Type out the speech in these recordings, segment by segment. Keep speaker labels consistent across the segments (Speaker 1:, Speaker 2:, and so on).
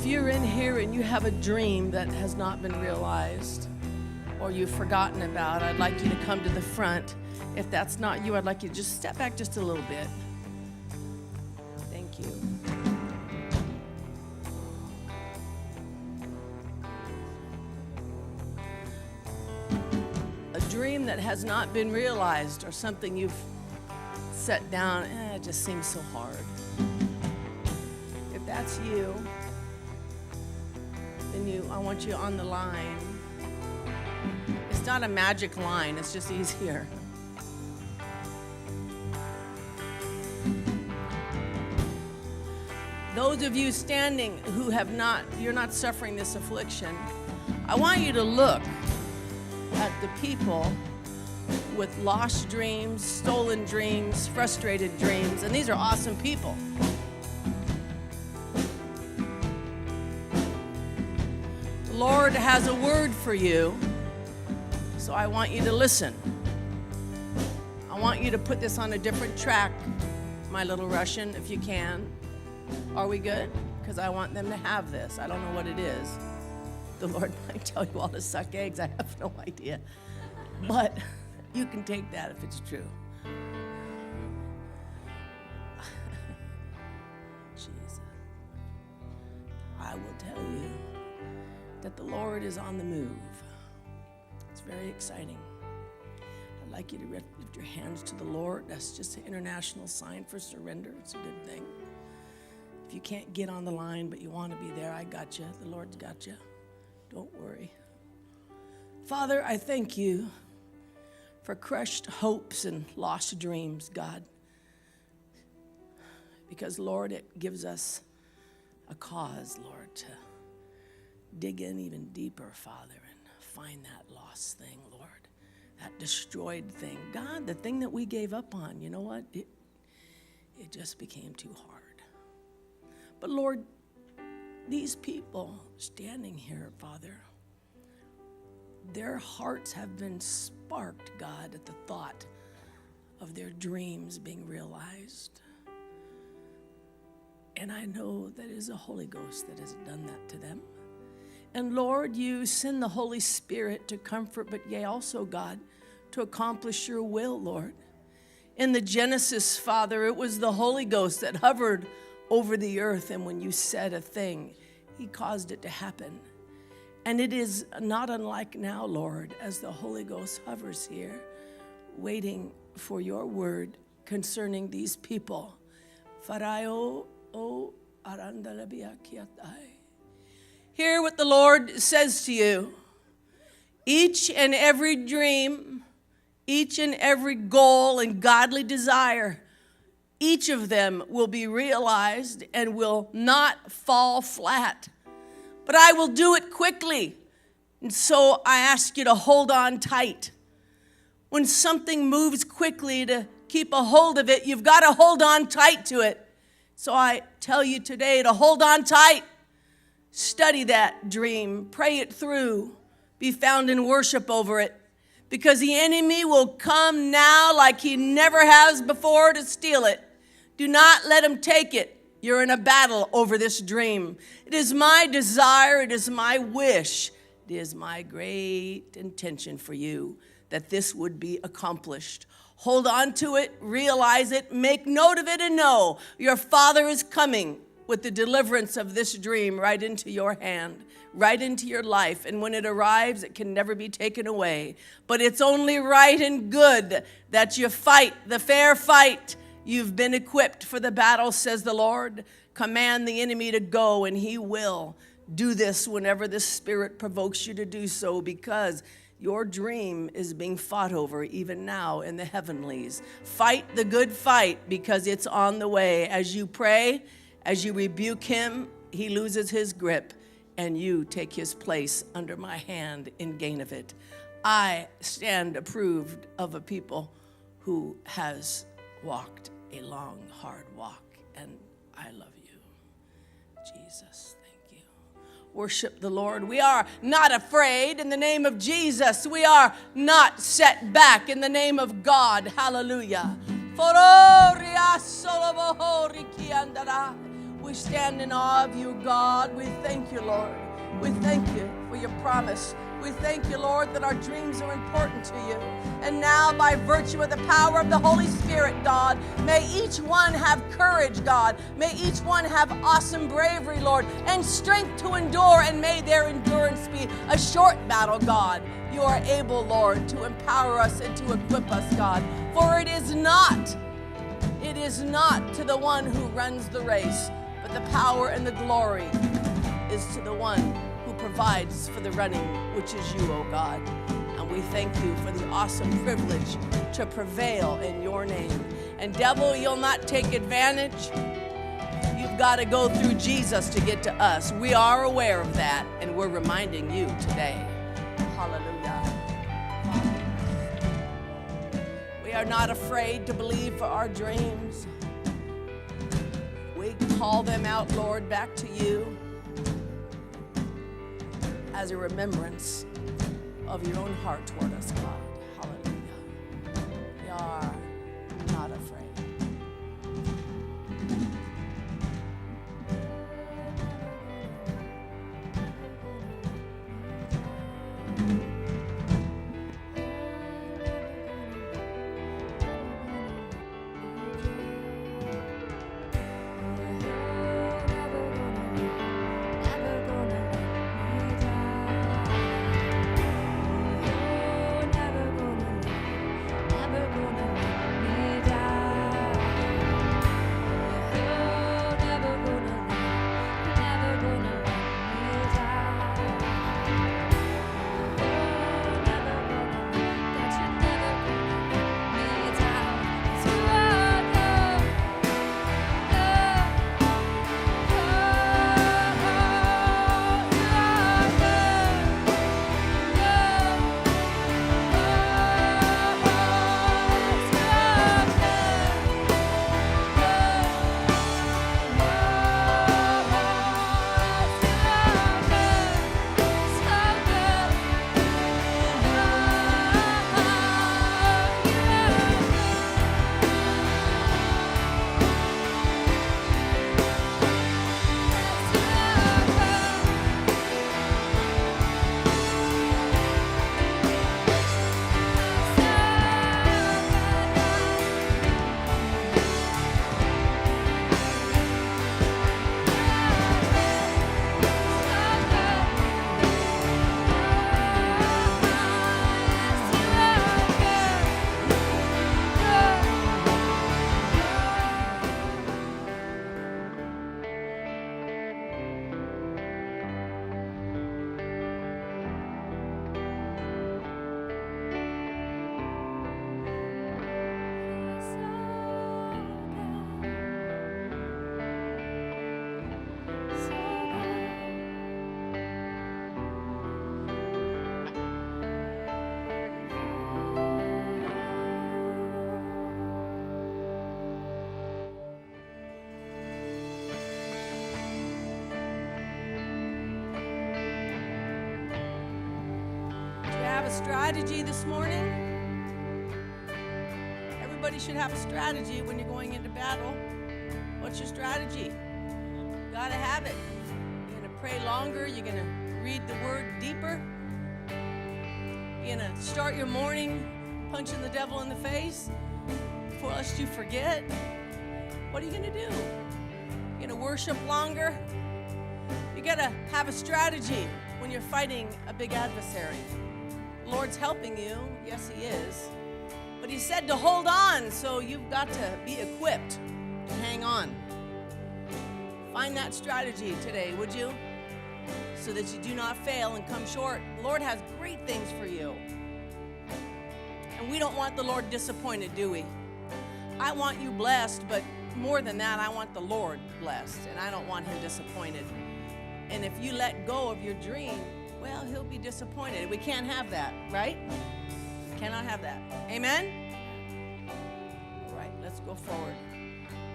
Speaker 1: If you're in here and you have a dream that has not been realized or you've forgotten about, I'd like you to come to the front. If that's not you, I'd like you to just step back just a little bit. Thank you. A dream that has not been realized or something you've set down, it just seems so hard. If that's you, then I want you on the line. It's not a magic line, it's just easier. Those of you standing who you're not suffering this affliction, I want you to look at the people with lost dreams, stolen dreams, frustrated dreams, and these are awesome people. The Lord has a word for you, so I want you to listen. I want you to put this on a different track, my little Russian, if you can. Are we good? Because I want them to have this. I don't know what it is. The Lord might tell you all to suck eggs. I have no idea. But you can take that if it's true. Jesus. I will tell you that the Lord is on the move. It's very exciting. I'd like you to lift your hands to the Lord. That's just an international sign for surrender. It's a good thing. If you can't get on the line, but you want to be there, I got you. The Lord's got you. Don't worry. Father, I thank you for crushed hopes and lost dreams, God. Because, Lord, it gives us a cause, Lord, to dig in even deeper, Father, and find that lost thing, Lord, that destroyed thing. God, the thing that we gave up on, you know what? It just became too hard. But, Lord, these people standing here, Father, their hearts have been sparked, God, at the thought of their dreams being realized. And I know that it is the Holy Ghost that has done that to them. And Lord, you send the Holy Spirit to comfort, but yea, also, God, to accomplish your will, Lord. In the Genesis, Father, it was the Holy Ghost that hovered over the earth, and when you said a thing, he caused it to happen. And it is not unlike now, Lord, as the Holy Ghost hovers here, waiting for your word concerning these people. Hear what the Lord says to you. Each and every dream, each and every goal and godly desire, each of them will be realized and will not fall flat. But I will do it quickly. And so I ask you to hold on tight. When something moves quickly, to keep a hold of it, you've got to hold on tight to it. So I tell you today to hold on tight. Study that dream. Pray it through. Be found in worship over it. Because the enemy will come now like he never has before to steal it. Do not let him take it. You're in a battle over this dream. It is my desire, it is my wish, it is my great intention for you that this would be accomplished. Hold on to it, realize it, make note of it, and know your Father is coming with the deliverance of this dream right into your hand, right into your life. And when it arrives, it can never be taken away. But it's only right and good that you fight the fair fight. You've been equipped for the battle, says the Lord. Command the enemy to go, and he will. Do this whenever the Spirit provokes you to do so, because your dream is being fought over even now in the heavenlies. Fight the good fight, because it's on the way. As you pray, as you rebuke him, he loses his grip, and you take his place under my hand in gain of it. I stand approved of a people who has walked a long, hard walk, and I love you. Jesus, thank you. Worship the Lord. We are not afraid in the name of Jesus. We are not set back in the name of We stand in awe of you, God. We thank you, Lord. We thank you for your promise. We thank you, Lord, that our dreams are important to you. And now, by virtue of the power of the Holy Spirit, God, may each one have courage, God. May each one have awesome bravery, Lord, and strength to endure, and may their endurance be a short battle, God. You are able, Lord, to empower us and to equip us, God. For it is not to the one who runs the race, but the power and the glory is to the one who provides for the running, which is you, O God. And we thank you for the awesome privilege to prevail in your name. And devil, you'll not take advantage. You've got to go through Jesus to get to us. We are aware of that, and we're reminding you today. Hallelujah. We are not afraid to believe for our dreams. We call them out, Lord, back to you as a remembrance of your own heart toward us, God. Hallelujah. We are not afraid. Strategy this morning. Everybody should have a strategy when you're going into battle. What's your strategy? You gotta have it. You're gonna pray longer. You're gonna read the word deeper. You're gonna start your morning punching the devil in the face before lest you forget. What are you gonna do? You're gonna worship longer. You gotta have a strategy when you're fighting a big adversary. The Lord's helping you. Yes, He is. But He said to hold on, so you've got to be equipped to hang on. Find that strategy today, would you? So that you do not fail and come short. The Lord has great things for you. And we don't want the Lord disappointed, do we? I want you blessed, but more than that, I want the Lord blessed, and I don't want Him disappointed. And if you let go of your dream, well, He'll be disappointed. We can't have that, right? Cannot have that. Amen? All right, let's go forward.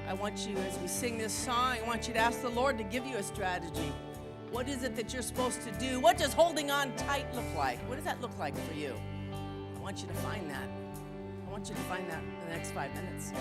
Speaker 1: I want you, as we sing this song, I want you to ask the Lord to give you a strategy. What is it that you're supposed to do? What does holding on tight look like? What does that look like for you? I want you to find that. I want you to find that in the next 5 minutes.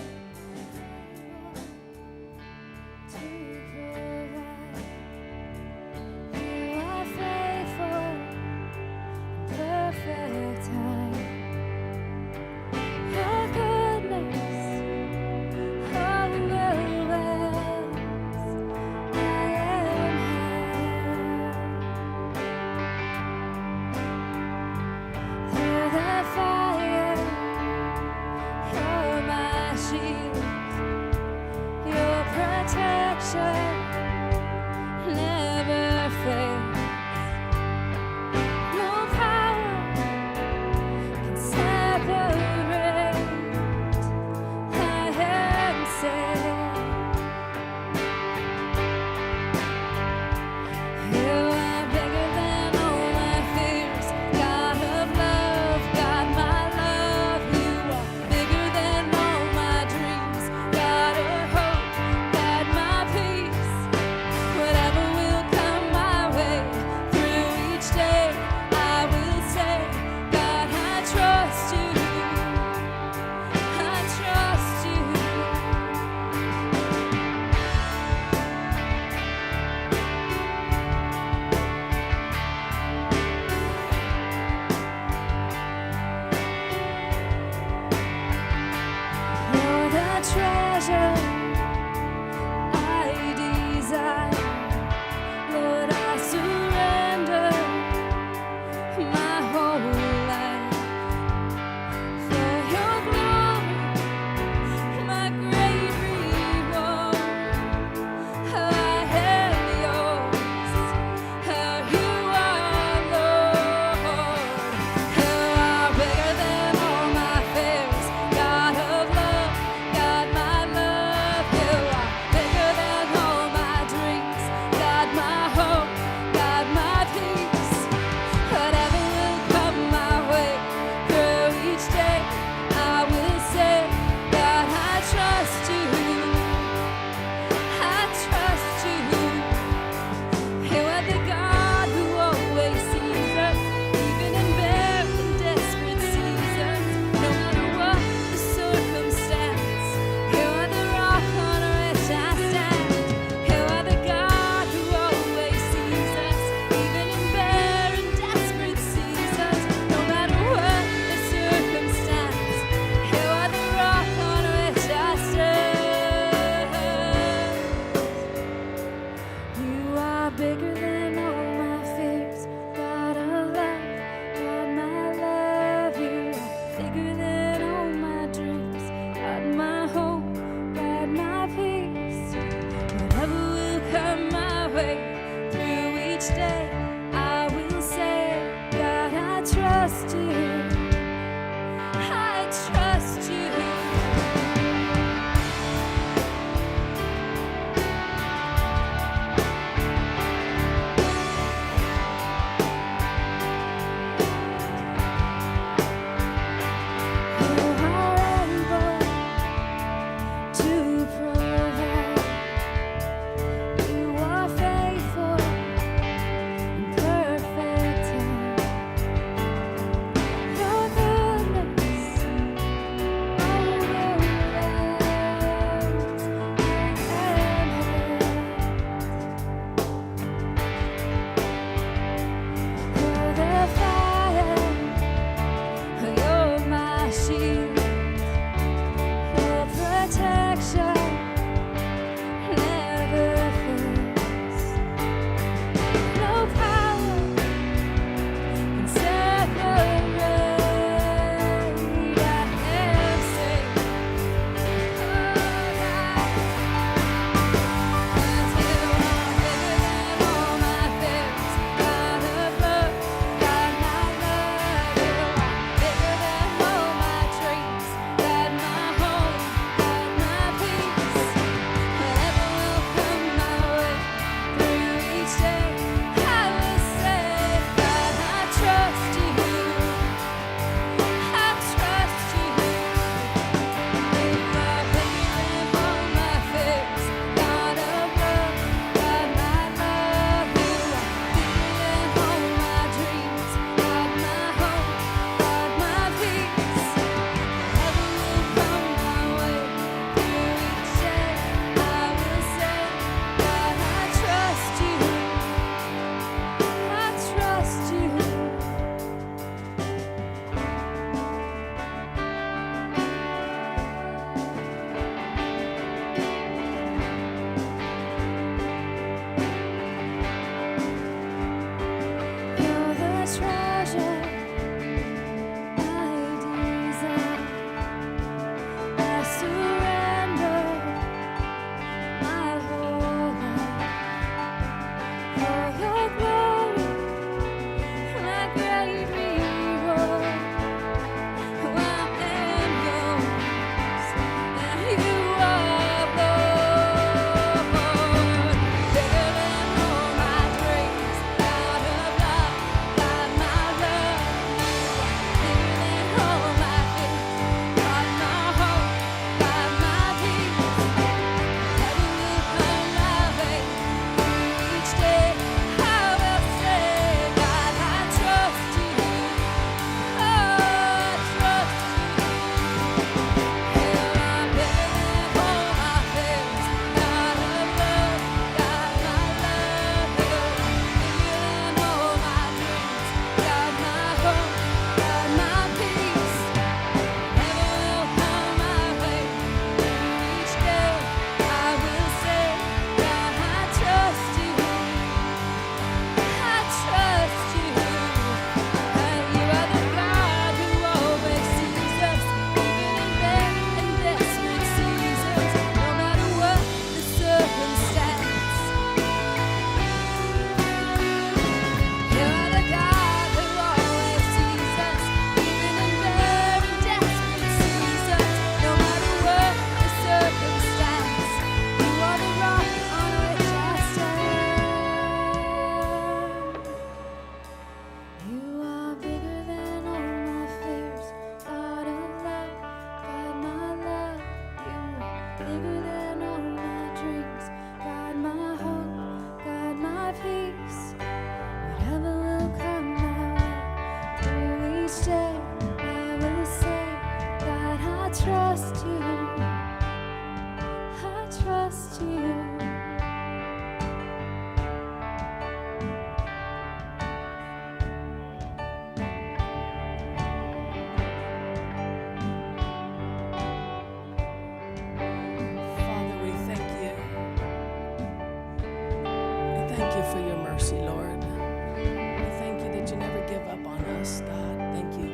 Speaker 1: mercy, Lord. We thank you that you never give up on us, God. Thank you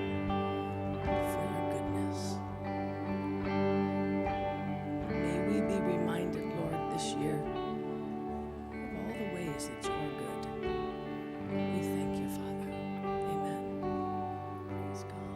Speaker 1: for your goodness. May we be reminded, Lord, this year of all the ways that you are good. We thank you, Father. Amen. Praise God.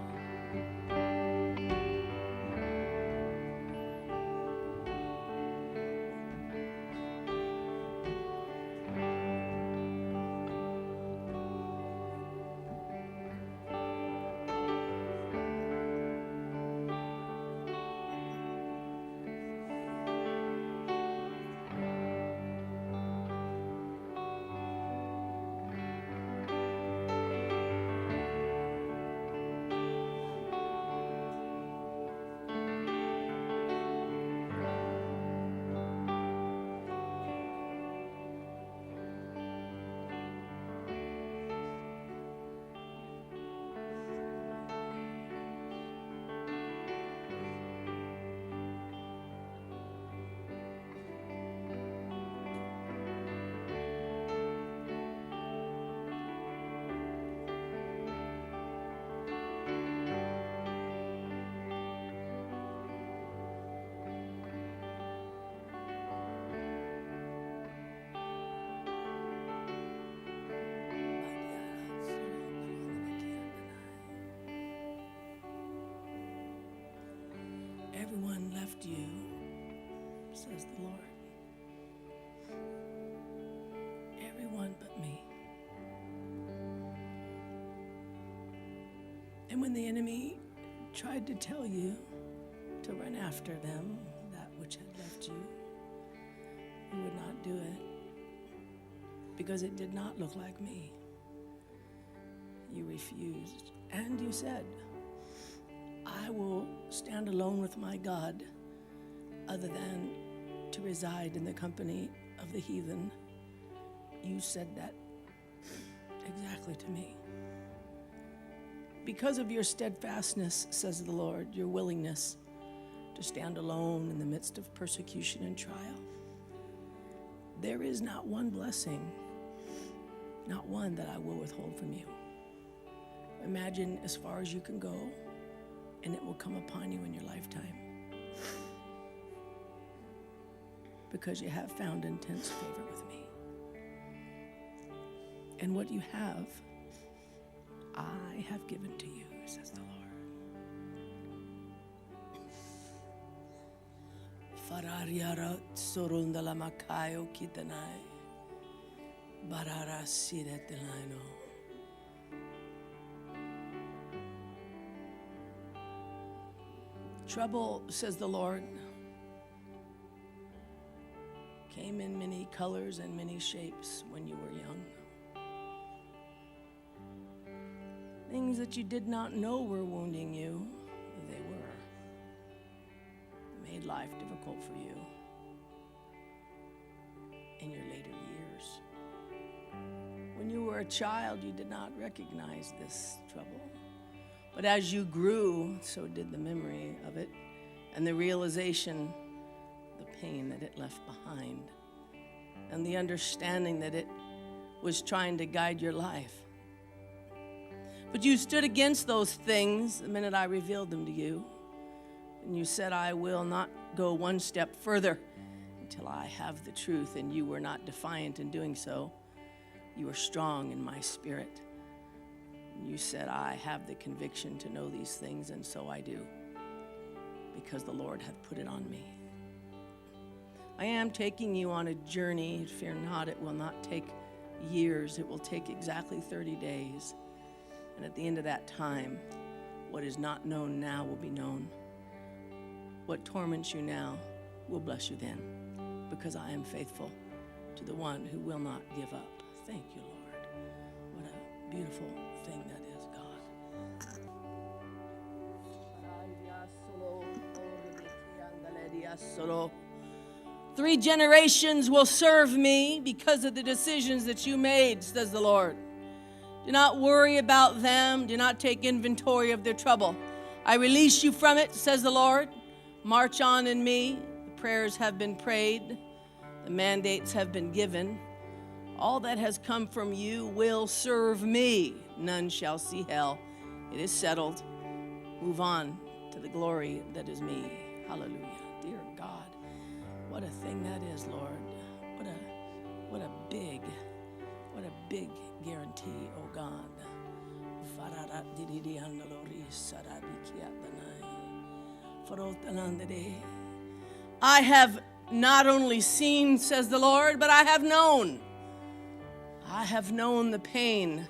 Speaker 1: Everyone left you, says the Lord. Everyone but me. And when the enemy tried to tell you to run after them, that which had left you, you would not do it because it did not look like me. You refused, and you said, I will stand alone with my God other than to reside in the company of the heathen. You said that exactly to me. Because of your steadfastness, says the Lord, your willingness to stand alone in the midst of persecution and trial, there is not one blessing, not one that I will withhold from you. Imagine as far as you can go, and it will come upon you in your lifetime. Because you have found intense favor with me. And what you have, I have given to you, says the Lord. Farariara sorundala makayo kitanai. Barara siretelaino. Trouble, says the Lord, came in many colors and many shapes when you were young. Things that you did not know were wounding you, they were. Made life difficult for you in your later years. When you were a child, you did not recognize this trouble. But as you grew, so did the memory of it and the realization, the pain that it left behind, and the understanding that it was trying to guide your life. But you stood against those things the minute I revealed them to you. And you said, I will not go one step further until I have the truth. And you were not defiant in doing so. You were strong in my spirit. And you said, I have the conviction to know these things, and so I do, because the Lord hath put it on me. I am taking you on a journey. Fear not, it will not take years. It will take exactly 30 days. And at the end of that time, what is not known now will be known. What torments you now will bless you then, because I am faithful to the one who will not give up. Thank you, Lord. What a beautiful thing that is, God. 3 generations will serve me because of the decisions that you made, says the Lord. Do not worry about them. Do not take inventory of their trouble. I release you from it, says the Lord. March on in me. The prayers have been prayed. The mandates have been given. All that has come from you will serve me. None shall see hell. It is settled. Move on to the glory that is me. Hallelujah. Dear God, what a thing that is, Lord. What a big guarantee, oh God. I have not only seen, says the Lord, but I have known. I have known the pain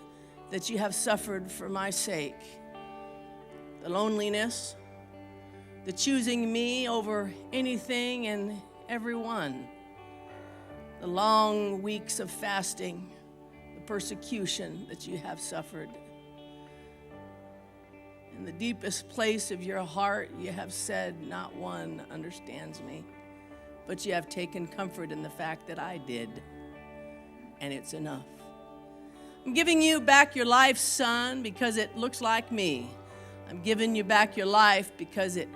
Speaker 1: that you have suffered for my sake. The loneliness, the choosing me over anything and everyone. The long weeks of fasting, the persecution that you have suffered. In the deepest place of your heart, you have said, not one understands me. But you have taken comfort in the fact that I did. And it's enough. I'm giving you back your life, son, because it looks like me. I'm giving you back your life because it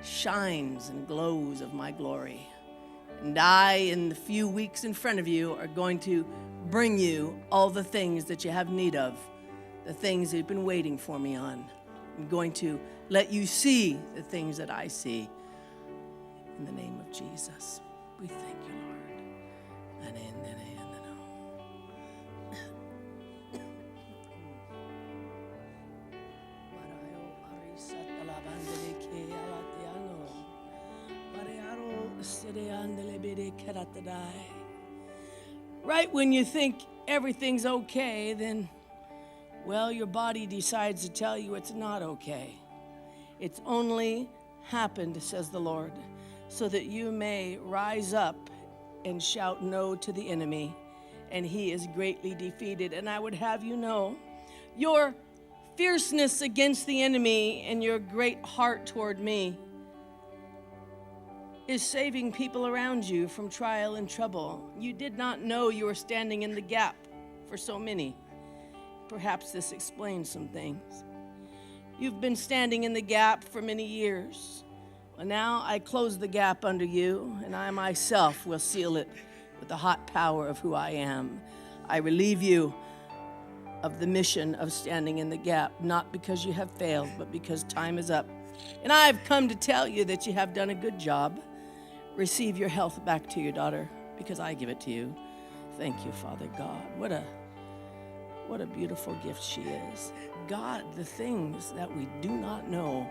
Speaker 1: shines and glows of my glory. And I, in the few weeks in front of you, are going to bring you all the things that you have need of, the things that you've been waiting for me on. I'm going to let you see the things that I see. In the name of Jesus, we thank you, Lord. And right when you think everything's okay, then, well, your body decides to tell you it's not okay. It's only happened, says the Lord, so that you may rise up and shout no to the enemy, and he is greatly defeated. And I would have you know, your fierceness against the enemy and your great heart toward me is saving people around you from trial and trouble. You did not know you were standing in the gap for so many. Perhaps this explains some things. You've been standing in the gap for many years. Well, now I close the gap under you, and I myself will seal it with the hot power of who I am. I relieve you of the mission of standing in the gap, not because you have failed, but because time is up. And I have come to tell you that you have done a good job. Receive your health back to your daughter, because I give it to you. Thank you, Father God. What a beautiful gift she is. God, the things that we do not know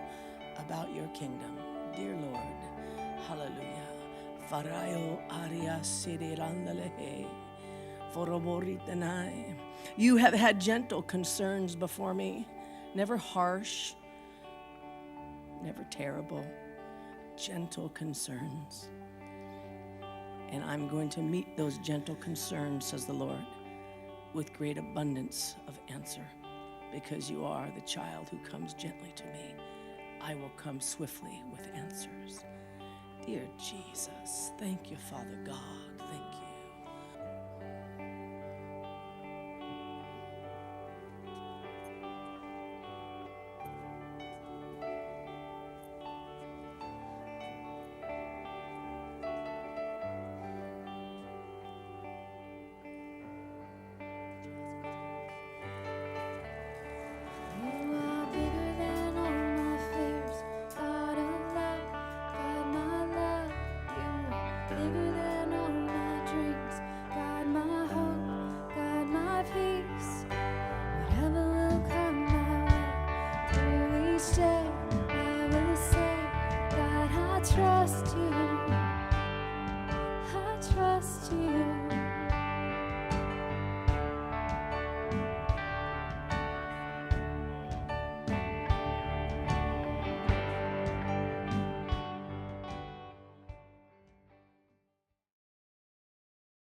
Speaker 1: about your kingdom. Dear Lord, hallelujah. Farayo aria sidirandalehe. Foroboritanai. You have had gentle concerns before me, never harsh, never terrible, gentle concerns. And I'm going to meet those gentle concerns, says the Lord, with great abundance of answer, because you are the child who comes gently to me. I will come swiftly with answers. Dear Jesus, thank you, Father God. Thank you.
Speaker 2: Trust you.